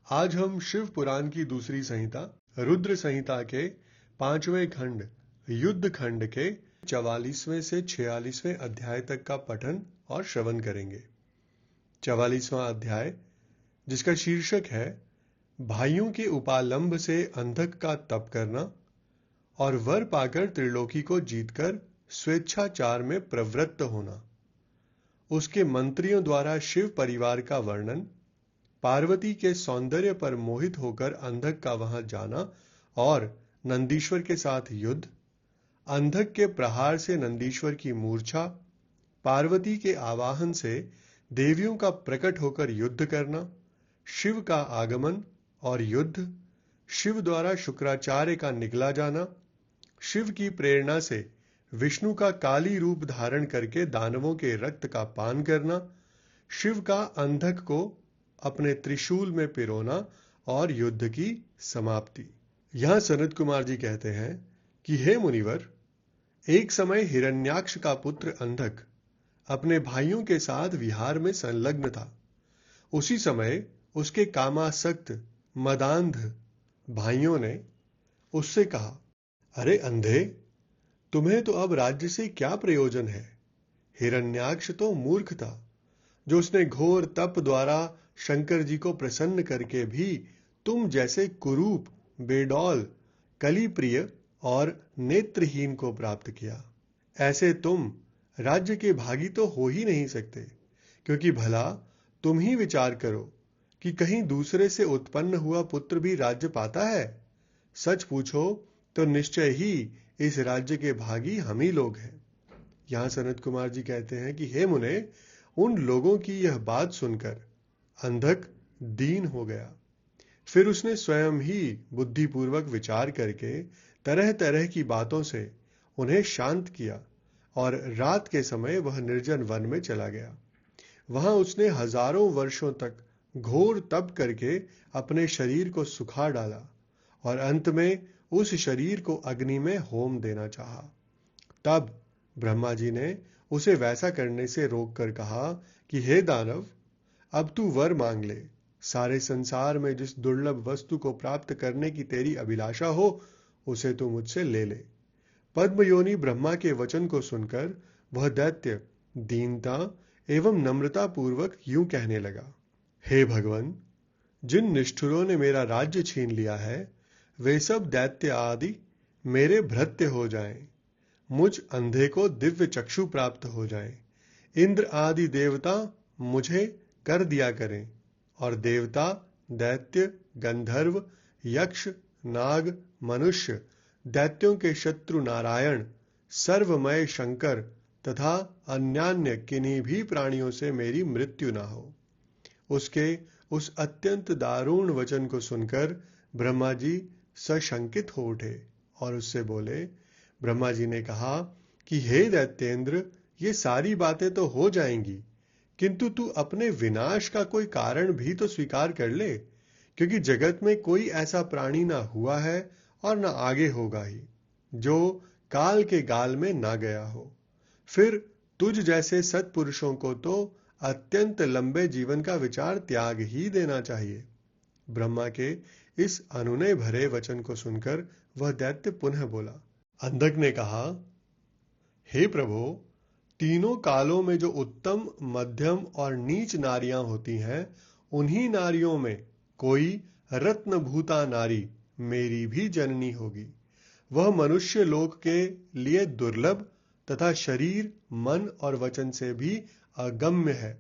आज हम शिव पुराण की दूसरी संहिता रुद्र संहिता के 5वें खंड युद्ध खंड के 44वें से 46वें अध्याय तक का पठन और श्रवण करेंगे। 44वां अध्याय, जिसका शीर्षक है भाइयों के उपालंब से अंधक का तप करना और वर पाकर त्रिलोकी को जीतकर स्वेच्छाचार में प्रवृत्त होना, उसके मंत्रियों द्वारा शिव परिवार का वर्णन, पार्वती के सौंदर्य पर मोहित होकर अंधक का वहां जाना और नंदीश्वर के साथ युद्ध, अंधक के प्रहार से नंदीश्वर की मूर्छा, पार्वती के आवाहन से देवियों का प्रकट होकर युद्ध करना, शिव का आगमन और युद्ध, शिव द्वारा शुक्राचार्य का निगला जाना, शिव की प्रेरणा से विष्णु का काली रूप धारण करके दानवों के रक्त का पान करना, शिव का अंधक को अपने त्रिशूल में पिरोना और युद्ध की समाप्ति। यहां सनत कुमार जी कहते हैं कि हे मुनिवर, एक समय हिरण्याक्ष का पुत्र अंधक अपने भाइयों के साथ विहार में संलग्न था। उसी समय उसके कामासक्त मदांध भाइयों ने उससे कहा, अरे अंधे, तुम्हें तो अब राज्य से क्या प्रयोजन है? हिरण्याक्ष तो मूर्ख था, जो उसने घोर तप द्वारा शंकर जी को प्रसन्न करके भी तुम जैसे कुरूप, बेडौल, कलिप्रिय और नेत्रहीन को प्राप्त किया। ऐसे तुम राज्य के भागी तो हो ही नहीं सकते, क्योंकि भला तुम ही विचार करो कि कहीं दूसरे से उत्पन्न हुआ पुत्र भी राज्य पाता है? सच पूछो तो निश्चय ही इस राज्य के भागी हम ही लोग हैं। यहां सनत कुमार जी कहते हैं कि हे मुने, उन लोगों की यह बात सुनकर अंधक दीन हो गया। फिर उसने स्वयं ही बुद्धिपूर्वक विचार करके तरह तरह की बातों से उन्हें शांत किया और रात के समय वह निर्जन वन में चला गया। वहां उसने हजारों वर्षों तक घोर तप करके अपने शरीर को सुखा डाला और अंत में उस शरीर को अग्नि में होम देना चाहा। तब ब्रह्मा जी ने उसे वैसा करने से रोककर कहा कि हे दानव, अब तू वर मांग ले। सारे संसार में जिस दुर्लभ वस्तु को प्राप्त करने की तेरी अभिलाषा हो, उसे तू मुझसे ले ले। पद्मयोनि ब्रह्मा के वचन को सुनकर वह दैत्य दीनता एवं नम्रता पूर्वक यूं कहने लगा, हे भगवान, जिन निष्ठुरों ने मेरा राज्य छीन लिया है, वे सब दैत्य आदि मेरे भृत्य हो जाएं। मुझ अंधे को दिव्य चक्षु प्राप्त हो जाए। इंद्र आदि देवता मुझे कर दिया करें और देवता, दैत्य, गंधर्व, यक्ष, नाग, मनुष्य, दैत्यों के शत्रु नारायण, सर्वमय शंकर तथा अन्यान्य किन्हीं भी प्राणियों से मेरी मृत्यु ना हो। उसके उस अत्यंत दारुण वचन को सुनकर ब्रह्मा जी सशंकित हो उठे और उससे बोले। ब्रह्मा जी ने कहा कि हे दैत्येंद्र, ये सारी बातें तो हो जाएंगी, किंतु तू अपने विनाश का कोई कारण भी तो स्वीकार कर ले, क्योंकि जगत में कोई ऐसा प्राणी ना हुआ है और ना आगे होगा ही, जो काल के गाल में ना गया हो। फिर तुझ जैसे सत्पुरुषों को तो अत्यंत लंबे जीवन का विचार त्याग ही देना चाहिए। ब्रह्मा के इस अनुनय भरे वचन को सुनकर वह दैत्य पुनः बोला। अंधक ने कहा, हे प्रभो, तीनों कालों में जो उत्तम, मध्यम और नीच नारियां होती हैं, उन्हीं नारियों में कोई रत्नभूता नारी मेरी भी जननी होगी। वह मनुष्य लोक के लिए दुर्लभ तथा शरीर, मन और वचन से भी अगम्य है।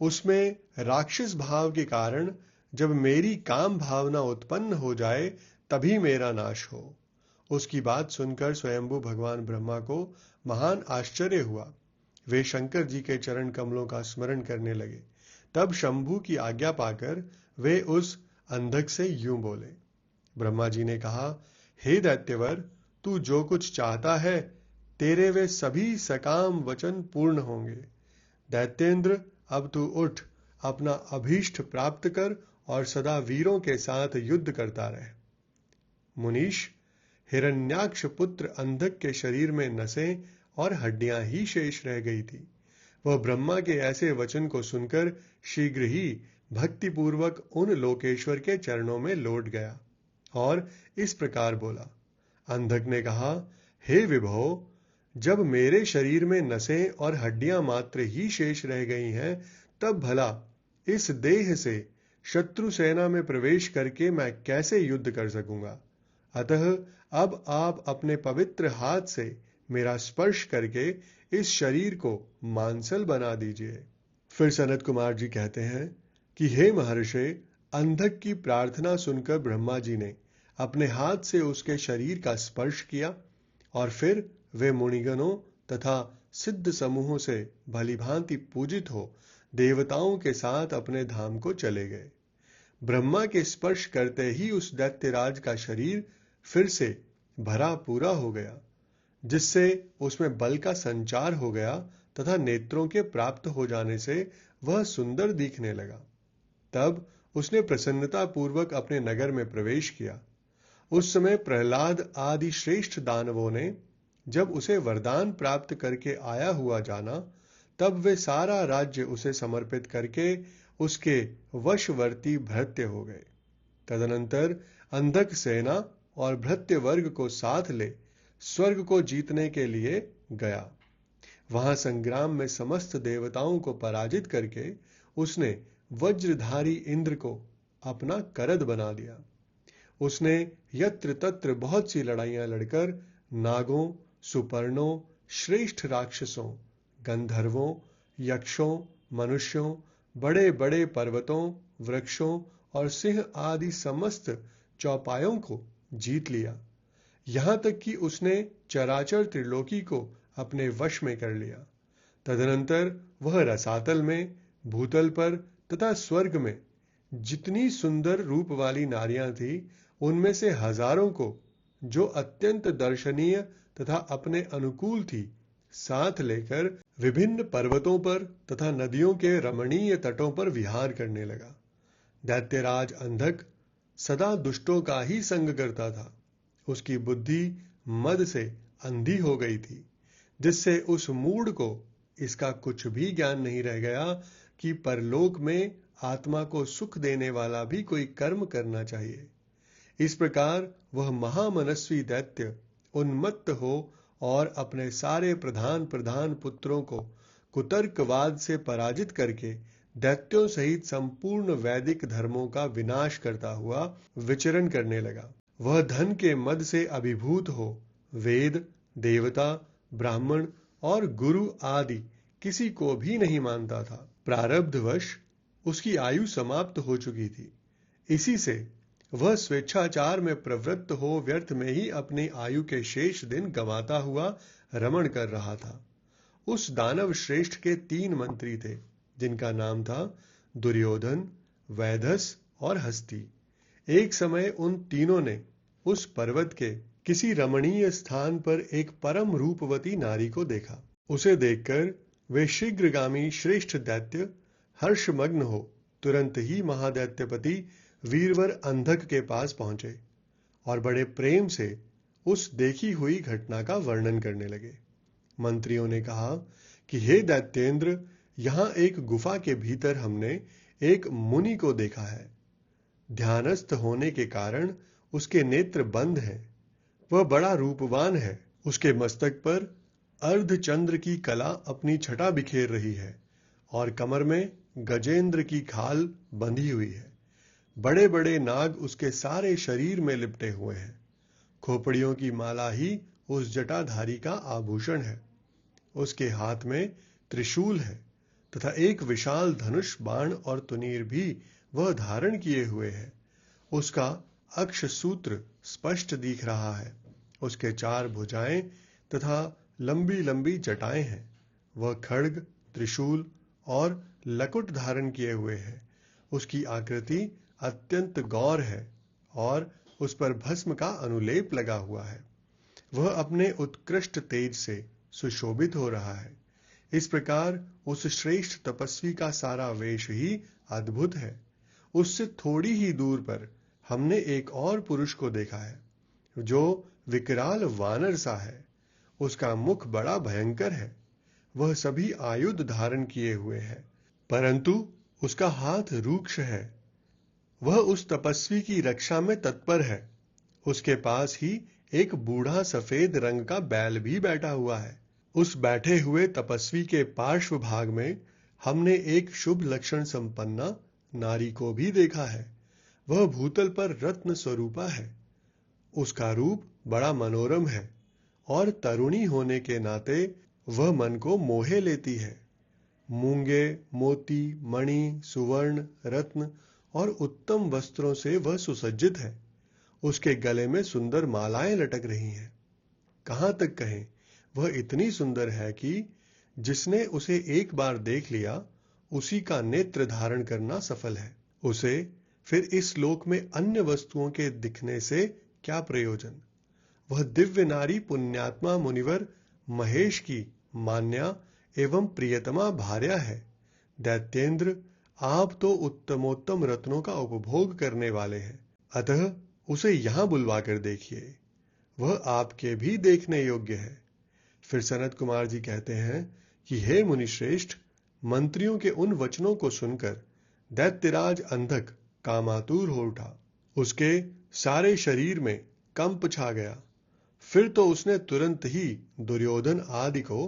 उसमें राक्षस भाव के कारण जब मेरी काम भावना उत्पन्न हो जाए, तभी मेरा नाश हो। उसकी बात सुनकर स्वयंभू भगवान ब्रह्मा को महान आश्चर्य हुआ। वे शंकर जी के चरण कमलों का स्मरण करने लगे। तब शंभू की आज्ञा पाकर वे उस अंधक से यूं बोले। ब्रह्मा जी ने कहा, हे दैत्यवर, तू जो कुछ चाहता है, तेरे वे सभी सकाम वचन पूर्ण होंगे। दैत्येंद्र, अब तू उठ, अपना अभीष्ट प्राप्त कर और सदा वीरों के साथ युद्ध करता रहे। मुनीश, हिरण्याक्ष पुत्र अंधक के शरीर में नसें और हड्डियां ही शेष रह गई थी। वह ब्रह्मा के ऐसे वचन को सुनकर शीघ्र ही भक्ति पूर्वक उन लोकेश्वर के चरणों में लौट गया और इस प्रकार बोला। अंधक ने कहा, हे विभो, जब मेरे शरीर में नसें और हड्डियां मात्र ही शेष रह गई हैं, तब भला इस देह से शत्रु सेना में प्रवेश करके मैं कैसे युद्ध कर सकूंगा। अतः अब आप अपने पवित्र हाथ से मेरा स्पर्श करके इस शरीर को मांसल बना दीजिए। फिर सनत कुमार जी कहते हैं कि हे महर्षि, अंधक की प्रार्थना सुनकर ब्रह्मा जी ने अपने हाथ से उसके शरीर का स्पर्श किया और फिर वे मुनिगणों तथा सिद्ध समूहों से भलीभांति पूजित हो देवताओं के साथ अपने धाम को चले गए। ब्रह्मा के स्पर्श करते ही उस दैत्यराज का शरीर फिर से भरा पूरा हो गया, जिससे उसमें बल का संचार हो गया तथा नेत्रों के प्राप्त हो जाने से वह सुंदर दिखने लगा। तब उसने प्रसन्नता पूर्वक अपने नगर में प्रवेश किया। उस समय प्रहलाद आदि श्रेष्ठ दानवों ने जब उसे वरदान प्राप्त करके आया हुआ जाना, तब वे सारा राज्य उसे समर्पित करके उसके वशवर्ती भृत्य हो गए। तदनंतर अंधक सेना और भृत्य वर्ग को साथ ले स्वर्ग को जीतने के लिए गया। वहां संग्राम में समस्त देवताओं को पराजित करके उसने वज्रधारी इंद्र को अपना करद बना दिया। उसने यत्र तत्र बहुत सी लड़ाइयां लड़कर नागों, सुपर्णों, श्रेष्ठ राक्षसों, गंधर्वों, यक्षों, मनुष्यों, बड़े बड़े पर्वतों, वृक्षों और सिंह आदि समस्त चौपायों को जीत लिया। यहां तक कि उसने चराचर त्रिलोकी को अपने वश में कर लिया। तदनंतर वह रसातल में, भूतल पर तथा स्वर्ग में जितनी सुंदर रूप वाली नारियां थी, उनमें से हजारों को, जो अत्यंत दर्शनीय तथा अपने अनुकूल थी, साथ लेकर विभिन्न पर्वतों पर तथा नदियों के रमणीय तटों पर विहार करने लगा। दैत्यराज अंधक सदा दुष्टों का ही संग करता था। उसकी बुद्धि मद से अंधी हो गई थी, जिससे उस मूढ़ को इसका कुछ भी ज्ञान नहीं रह गया कि परलोक में आत्मा को सुख देने वाला भी कोई कर्म करना चाहिए। इस प्रकार वह महामनस्वी दैत्य उन्मत्त हो और अपने सारे प्रधान पुत्रों को कुतर्कवाद से पराजित करके दैत्यों सहित संपूर्ण वैदिक धर्मों का विनाश करता हुआ विचरण करने लगा। वह धन के मद से अभिभूत हो वेद, देवता, ब्राह्मण और गुरु आदि किसी को भी नहीं मानता था। प्रारब्धवश उसकी आयु समाप्त हो चुकी थी। इसी से वह स्वेच्छाचार में प्रवृत्त हो व्यर्थ में ही अपनी आयु के शेष दिन गंवाता हुआ रमण कर रहा था। उस दानव श्रेष्ठ के 3 मंत्री थे, जिनका नाम था दुर्योधन, वैधस और हस्ती। एक समय उन तीनों ने उस पर्वत के किसी रमणीय स्थान पर एक परम रूपवती नारी को देखा। उसे देखकर वे शीघ्रगामी श्रेष्ठ दैत्य हर्षमग्न हो तुरंत ही महादैत्यपति वीरवर अंधक के पास पहुंचे और बड़े प्रेम से उस देखी हुई घटना का वर्णन करने लगे। मंत्रियों ने कहा कि हे दैत्येंद्र, यहां एक गुफा के भीतर हमने एक मुनि को देखा है। ध्यानस्थ होने के कारण उसके नेत्र बंद हैं। वह बड़ा रूपवान है। उसके मस्तक पर अर्धचंद्र की कला अपनी छटा बिखेर रही है और कमर में गजेंद्र की खाल बंधी हुई है। बड़े बड़े नाग उसके सारे शरीर में लिपटे हुए हैं। खोपड़ियों की माला ही उस जटाधारी का आभूषण है। उसके हाथ में त्रिशूल है तथा एक विशाल धनुष, बाण और तुनीर भी वह धारण किए हुए है। उसका अक्ष सूत्र स्पष्ट दिख रहा है। उसके 4 भुजाएं तथा लंबी लंबी जटाएं हैं। वह खड्ग, त्रिशूल और लकुट धारण किए हुए है। उसकी आकृति अत्यंत गौर है और उस पर भस्म का अनुलेप लगा हुआ है। वह अपने उत्कृष्ट तेज से सुशोभित हो रहा है। इस प्रकार उस श्रेष्ठ तपस्वी का सारा वेश ही अद्भुत है। उससे थोड़ी ही दूर पर हमने एक और पुरुष को देखा है, जो विकराल वानर सा है। उसका मुख बड़ा भयंकर है। वह सभी आयुध धारण किए हुए है, परंतु उसका हाथ रूक्ष है, वह उस तपस्वी की रक्षा में तत्पर है। उसके पास ही एक बूढ़ा सफेद रंग का बैल भी बैठा हुआ है। उस बैठे हुए तपस्वी के पार्श्व भाग में हमने एक शुभ लक्षण संपन्ना नारी को भी देखा है। वह भूतल पर रत्न स्वरूपा है। उसका रूप बड़ा मनोरम है और तरुणी होने के नाते वह मन को मोहे लेती है। मूंगे, मोती, मणि, सुवर्ण, रत्न और उत्तम वस्त्रों से वह सुसज्जित है। उसके गले में सुंदर मालाएं लटक रही हैं। कहां तक कहें, वह इतनी सुंदर है कि जिसने उसे एक बार देख लिया उसी का नेत्र धारण करना सफल है। उसे फिर इस लोक में अन्य वस्तुओं के दिखने से क्या प्रयोजन। वह दिव्य नारी पुण्यात्मा मुनिवर महेश की मान्या एवं प्रियतमा भार्या है। दैत्येंद्र, आप तो उत्तमोत्तम रत्नों का उपभोग करने वाले हैं, अतः उसे यहां बुलवा कर देखिए, वह आपके भी देखने योग्य है। फिर सनत कुमार जी कहते हैं कि हे मुनिश्रेष्ठ, मंत्रियों के उन वचनों को सुनकर दैत्यराज अंधक कामातुर हो उठा। उसके सारे शरीर में कंप छा गया। फिर तो उसने तुरंत ही दुर्योधन आदि को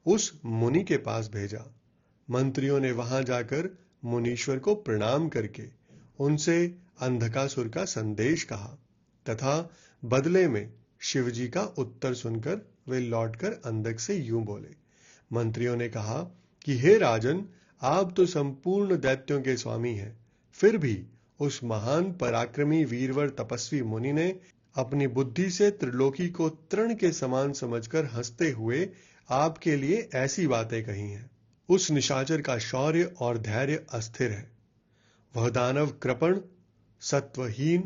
उस मुनि के पास भेजा। मंत्रियों ने वहां जाकर मुनीश्वर को प्रणाम करके उनसे अंधकासुर का संदेश कहा तथा बदले में शिवजी का उत्तर सुनकर वे लौटकर अंधक से यूं बोले। मंत्रियों ने कहा कि हे राजन, आप तो संपूर्ण दैत्यों के स्वामी हैं, फिर भी उस महान पराक्रमी वीरवर तपस्वी मुनि ने अपनी बुद्धि से त्रिलोकी को तृण के समान समझकर हंसते हुए आपके लिए ऐसी बातें कही हैं। उस निशाचर का शौर्य और धैर्य अस्थिर है। वह दानव कृपण, सत्वहीन,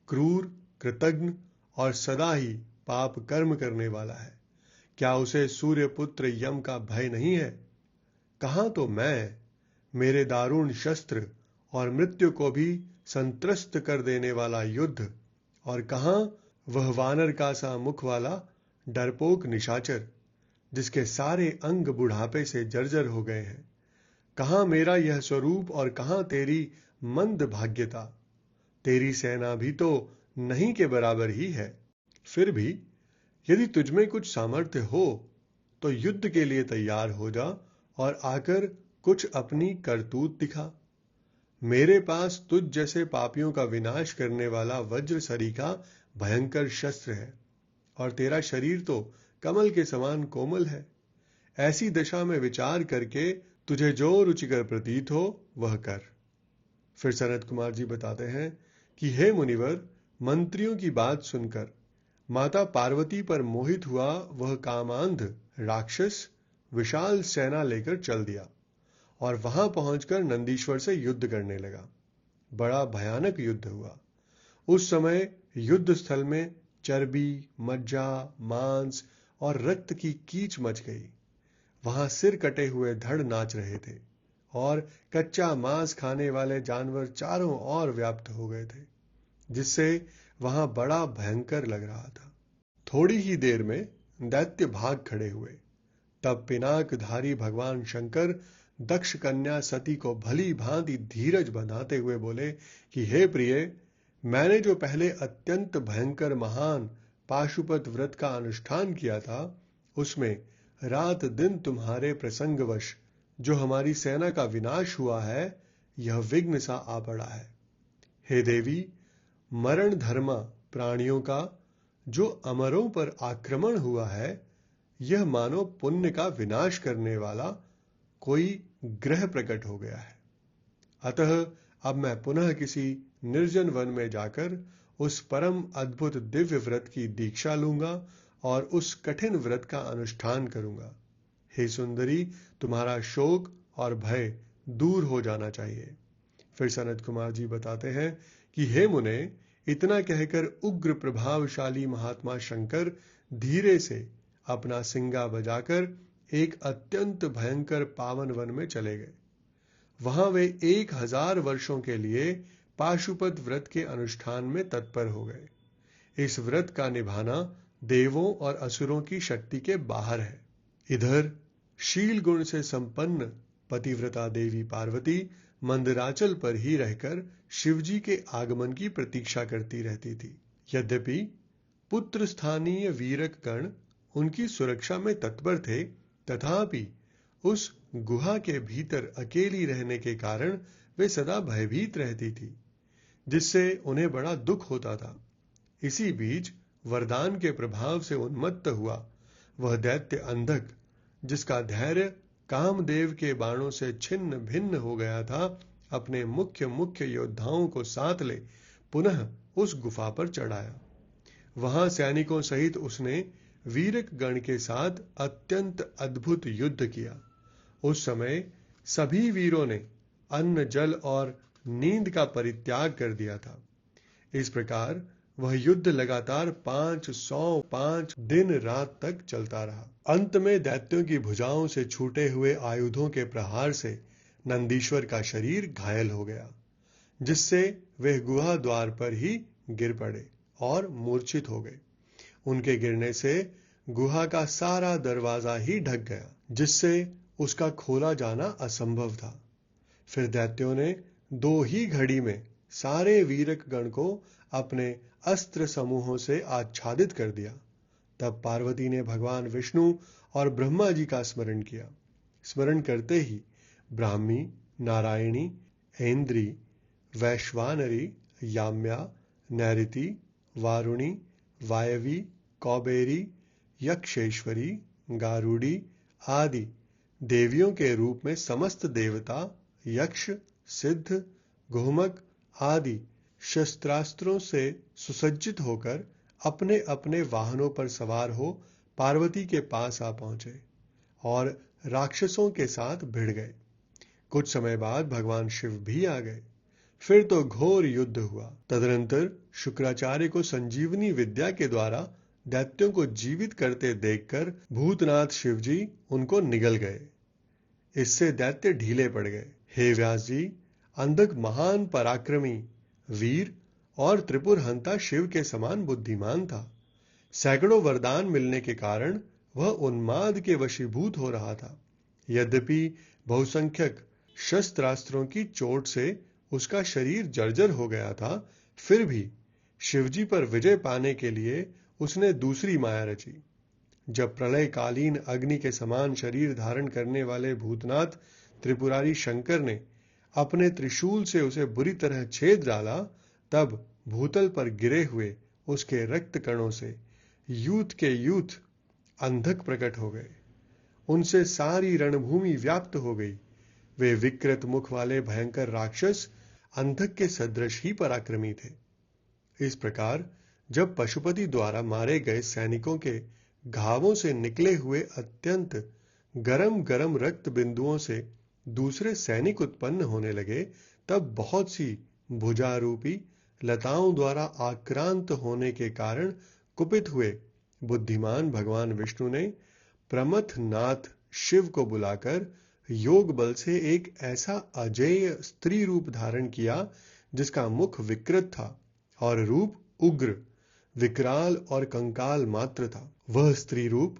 क्रूर, कृतघ्न और सदा ही पाप कर्म करने वाला है। क्या उसे सूर्यपुत्र यम का भय नहीं है? कहां तो मैं, मेरे दारुण शस्त्र और मृत्यु को भी संत्रस्त कर देने वाला युद्ध, और कहां वह वानर का सा मुख वाला डरपोक निशाचर जिसके सारे अंग बुढ़ापे से जर्जर हो गए हैं। कहां मेरा यह स्वरूप और कहां तेरी मंद भाग्यता। तेरी सेना भी तो नहीं के बराबर ही है। फिर भी यदि तुझमें कुछ सामर्थ्य हो तो युद्ध के लिए तैयार हो जा और आकर कुछ अपनी करतूत दिखा। मेरे पास तुझ जैसे पापियों का विनाश करने वाला वज्र सरीखा भयंकर शस्त्र है और तेरा शरीर तो कमल के समान कोमल है। ऐसी दशा में विचार करके तुझे जो रुचिकर प्रतीत हो वह कर। फिर सनत कुमार जी बताते हैं कि हे मुनिवर, मंत्रियों की बात सुनकर माता पार्वती पर मोहित हुआ वह कामांध राक्षस विशाल सेना लेकर चल दिया और वहां पहुंचकर नंदीश्वर से युद्ध करने लगा। बड़ा भयानक युद्ध हुआ। उस समय युद्ध स्थल में चर्बी, मज्जा, मांस और रक्त की कीच मच गई। वहां सिर कटे हुए धड़ नाच रहे थे और कच्चा मांस खाने वाले जानवर चारों ओर व्याप्त हो गए थे, जिससे वहां बड़ा भयंकर लग रहा था। थोड़ी ही देर में दैत्य भाग खड़े हुए। तब पिनाकधारी भगवान शंकर दक्ष कन्या सती को भली भांति धीरज बंधाते हुए बोले कि हे प्रिय, मैंने जो पहले अत्यंत भयंकर महान पाशुपत व्रत का अनुष्ठान किया था, उसमें रात दिन तुम्हारे प्रसंगवश जो हमारी सेना का विनाश हुआ है, यह विघ्न सा आ पड़ा है। हे देवी, मरण धर्मा प्राणियों का जो अमरों पर आक्रमण हुआ है, यह मानो पुण्य का विनाश करने वाला कोई ग्रह प्रकट हो गया है। अतः अब मैं पुनः किसी निर्जन वन में जाकर उस परम अद्भुत दिव्य व्रत की दीक्षा लूंगा और उस कठिन व्रत का अनुष्ठान करूंगा। हे सुंदरी, तुम्हारा शोक और भय दूर हो जाना चाहिए। फिर सनत कुमार जी बताते हैं कि हे मुने, इतना कहकर उग्र प्रभावशाली महात्मा शंकर धीरे से अपना सिंगा बजाकर एक अत्यंत भयंकर पावन वन में चले गए। वहां वे 1000 वर्षों के लिए पाशुपत व्रत के अनुष्ठान में तत्पर हो गए। इस व्रत का निभाना देवों और असुरों की शक्ति के बाहर है। इधर शील गुण से संपन्न पतिव्रता देवी पार्वती मंदराचल पर ही रहकर शिवजी के आगमन की प्रतीक्षा करती रहती थी। यद्यपि पुत्र स्थानीय वीरक गण उनकी सुरक्षा में तत्पर थे, तथापि उस गुहा के भीतर अकेली रहने के कारण वे सदा भयभीत रहती थी, जिससे उन्हें बड़ा दुख होता था। इसी बीच वरदान के प्रभाव से उन्मत्त हुआ वह दैत्य अंधक, जिसका धैर्य कामदेव के बाणों से छिन्न भिन्न हो गया था, अपने मुख्य योद्धाओं को साथ ले पुनः उस गुफा पर चढ़ाया। वहां सैनिकों सहित उसने वीरक गण के साथ अत्यंत अद्भुत युद्ध किया। उस समय सभी वीरों ने अन्न, जल और नींद का परित्याग कर दिया था। इस प्रकार वह युद्ध लगातार 505 दिन रात तक चलता रहा। अंत में दैत्यों की भुजाओं से छूटे हुए आयुधों के प्रहार से नंदीश्वर का शरीर घायल हो गया, जिससे वे गुहा द्वार पर ही गिर पड़े और मूर्छित हो गए। उनके गिरने से गुहा का सारा दरवाजा ही ढक गया, जिससे उसका खोला जाना असंभव था। फिर दैत्यों ने 2 ही घड़ी में सारे वीरक गण को अपने अस्त्र समूहों से आच्छादित कर दिया। तब पार्वती ने भगवान विष्णु और ब्रह्मा जी का स्मरण किया। स्मरण करते ही ब्राह्मी, नारायणी, ऐन्द्री, वैश्वानरी, याम्या, नैऋति, वारुणी, वायवी, कौबेरी, यक्षेश्वरी, गारुड़ी आदि देवियों के रूप में समस्त देवता, यक्ष, सिद्ध, गोमक आदि शस्त्रास्त्रों से सुसज्जित होकर अपने अपने वाहनों पर सवार हो पार्वती के पास आ पहुंचे और राक्षसों के साथ भिड़ गए। कुछ समय बाद भगवान शिव भी आ गए। फिर तो घोर युद्ध हुआ। तदनंतर शुक्राचार्य को संजीवनी विद्या के द्वारा दैत्यों को जीवित करते देखकर भूतनाथ शिवजी उनको निगल गए। इससे दैत्य ढीले पड़ गए। हे व्यास जी, अंधक महान पराक्रमी, वीर और त्रिपुर हंता शिव के समान बुद्धिमान था। सैकड़ों वरदान मिलने के कारण वह उन्माद के वशीभूत हो रहा था। यद्यपि बहुसंख्यक शस्त्रास्त्रों की चोट से उसका शरीर जर्जर हो गया था, फिर भी शिवजी पर विजय पाने के लिए उसने दूसरी माया रची। जब प्रलयकालीन अग्नि के समान शरीर धारण करने वाले भूतनाथ त्रिपुरारी शंकर ने अपने त्रिशूल से उसे बुरी तरह छेद डाला, तब भूतल पर गिरे हुए उसके रक्त कणों से यूथ के यूथ अंधक प्रकट हो गए। उनसे सारी रणभूमि व्याप्त हो गई। वे विकृत मुख वाले भयंकर राक्षस अंधक के सदृश ही पराक्रमी थे। इस प्रकार जब पशुपति द्वारा मारे गए सैनिकों के घावों से निकले हुए अत्यंत गरम गरम रक्त बिंदुओं से दूसरे सैनिक उत्पन्न होने लगे, तब बहुत सी भुजारूपी लताओं द्वारा आक्रांत होने के कारण कुपित हुए बुद्धिमान भगवान विष्णु ने प्रमथनाथ शिव को बुलाकर योग बल से एक ऐसा अजेय स्त्री रूप धारण किया, जिसका मुख विकृत था और रूप उग्र, विकराल और कंकाल मात्र था। वह स्त्री रूप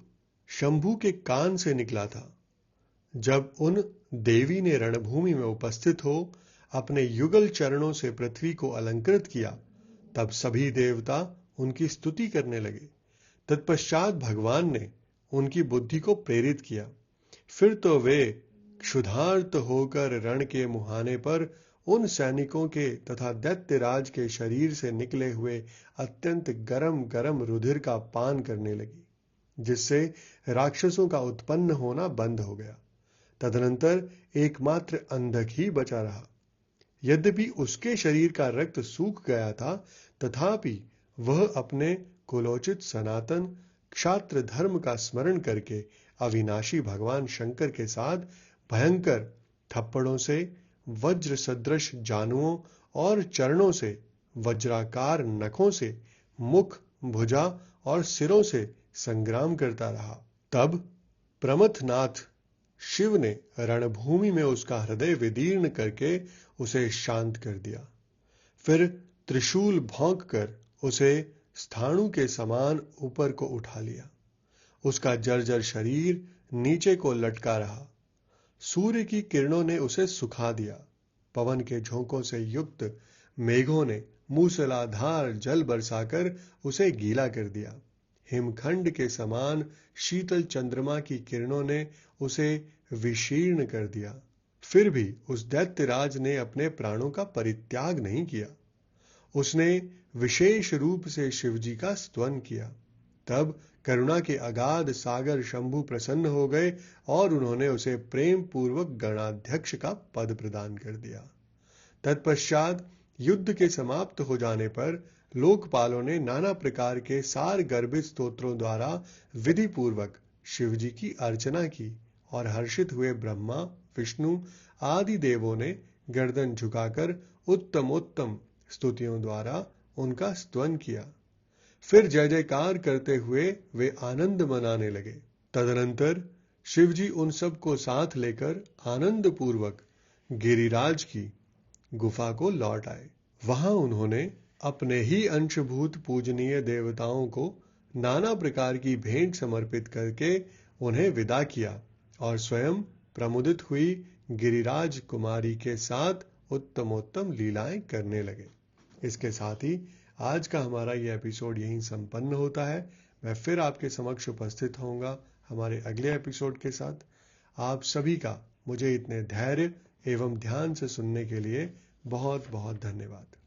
शंभु के कान से निकला था। जब उन देवी ने रणभूमि में उपस्थित हो अपने युगल चरणों से पृथ्वी को अलंकृत किया, तब सभी देवता उनकी स्तुति करने लगे। तत्पश्चात भगवान ने उनकी बुद्धि को प्रेरित किया। फिर तो वे क्षुधार्त होकर रण के मुहाने पर उन सैनिकों के तथा दैत्यराज के शरीर से निकले हुए अत्यंत गरम गरम रुधिर का पान करने लगी, जिससे राक्षसों का उत्पन्न होना बंद हो गया। तदनंतर एकमात्र अंधक ही बचा रहा। यद्यपि उसके शरीर का रक्त सूख गया था, तथापि वह अपने कुलोचित सनातन क्षात्र धर्म का स्मरण करके अविनाशी भगवान शंकर के साथ भयंकर थप्पड़ों से, वज्र सदृश जानुओं और चरणों से, वज्राकार नखों से, मुख, भुजा और सिरों से संग्राम करता रहा। तब प्रमथनाथ शिव ने रणभूमि में उसका हृदय विदीर्ण करके उसे शांत कर दिया। फिर त्रिशूल भोंक कर उसे स्थाणु के समान ऊपर को उठा लिया। उसका जर्जर शरीर नीचे को लटका रहा। सूर्य की किरणों ने उसे सुखा दिया। पवन के झोंकों से युक्त मेघों ने मूसलाधार जल बरसाकर उसे गीला कर दिया। हिमखंड के समान शीतल चंद्रमा की किरणों ने उसे विशीर्ण कर दिया। फिर भी उस दैत्यराज ने अपने प्राणों का परित्याग नहीं किया। उसने विशेष रूप से शिवजी का स्तवन किया। तब करुणा के अगाध सागर शंभु प्रसन्न हो गए और उन्होंने उसे प्रेम पूर्वक गणाध्यक्ष का पद प्रदान कर दिया। तत्पश्चात युद्ध के समाप्त हो जाने पर लोकपालों ने नाना प्रकार के सार गर्भित स्तोत्रों द्वारा विधि पूर्वक शिवजी की अर्चना की और हर्षित हुए ब्रह्मा, विष्णु आदि देवों ने गर्दन झुकाकर उत्तम उत्तम स्तुतियों द्वारा उनका स्तवन किया। फिर जय जयकार करते हुए वे आनंद मनाने लगे। तदनंतर शिवजी उन सब को साथ लेकर आनंद पूर्वक गिरिराज की गुफा को लौट आए। वहां उन्होंने अपने ही अंशभूत पूजनीय देवताओं को नाना प्रकार की भेंट समर्पित करके उन्हें विदा किया और स्वयं प्रमुदित हुई गिरिराज कुमारी के साथ उत्तमोत्तम लीलाएं करने लगे। इसके साथ ही आज का हमारा यह एपिसोड यहीं संपन्न होता है। मैं फिर आपके समक्ष उपस्थित होऊंगा हमारे अगले एपिसोड के साथ। आप सभी का मुझे इतने धैर्य एवं ध्यान से सुनने के लिए बहुत बहुत धन्यवाद।